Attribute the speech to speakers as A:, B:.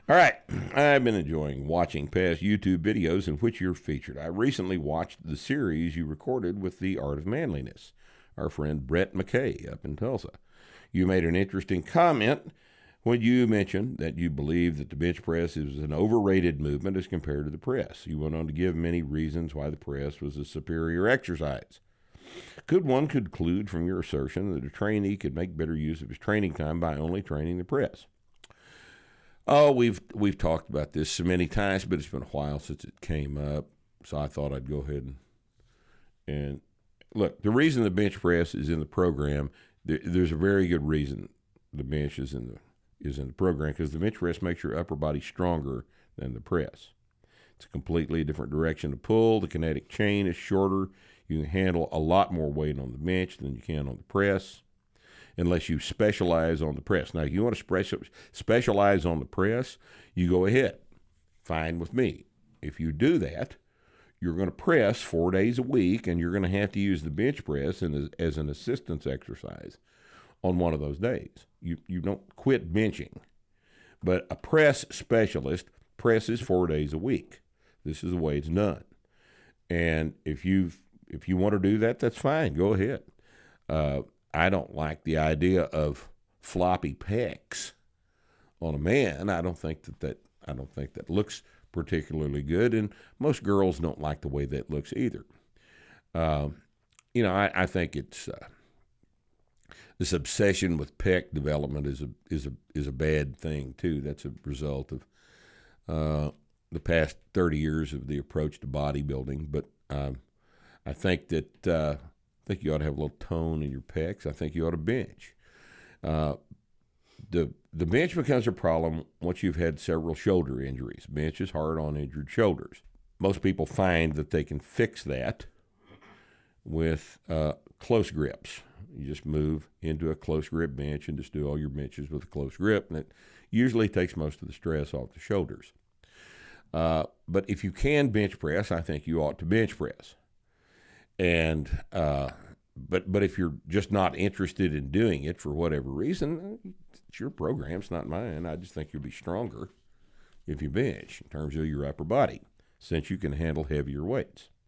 A: All right, I've been enjoying watching past YouTube videos in which you're featured. I recently watched the series you recorded with The Art of Manliness, our friend Brett McKay up in Tulsa. You made an interesting comment when you mentioned that you believe that the bench press is an overrated movement as compared to the press. You went on to give many reasons why the press was a superior exercise. Could one conclude from your assertion that a trainee could make better use of his training time by only training the press? Oh, we've talked about this so many times, but it's been a while since it came up, so I thought I'd go ahead and look. The reason the bench press is in the program, there's a very good reason the bench is in the program, because the bench press makes your upper body stronger than the press. It's a completely different direction to pull. The kinetic chain is shorter. You can handle a lot more weight on the bench than you can on the press, unless you specialize on the press. Now, if you want to specialize on the press, you go ahead. Fine with me. If you do that, you're going to press 4 days a week, and you're going to have to use the bench press as an assistance exercise on one of those days. You don't quit benching. But a press specialist presses 4 days a week. This is the way it's done. And if you want to do that, that's fine. Go ahead. I don't like the idea of floppy pecs on a man. I don't think that looks particularly good, and most girls don't like the way that looks either. I think it's this obsession with pec development is a bad thing too. That's a result of the past 30 years of the approach to bodybuilding. But I think that. I think you ought to have a little tone in your pecs. I think you ought to bench. The bench becomes a problem once you've had several shoulder injuries. Bench is hard on injured shoulders. Most people find that they can fix that with close grips. You just move into a close grip bench and just do all your benches with a close grip, and it usually takes most of the stress off the shoulders. But if you can bench press, I think you ought to bench press. And but if you're just not interested in doing it for whatever reason, it's your program, it's not mine. I just think you'll be stronger if you bench in terms of your upper body, since you can handle heavier weights.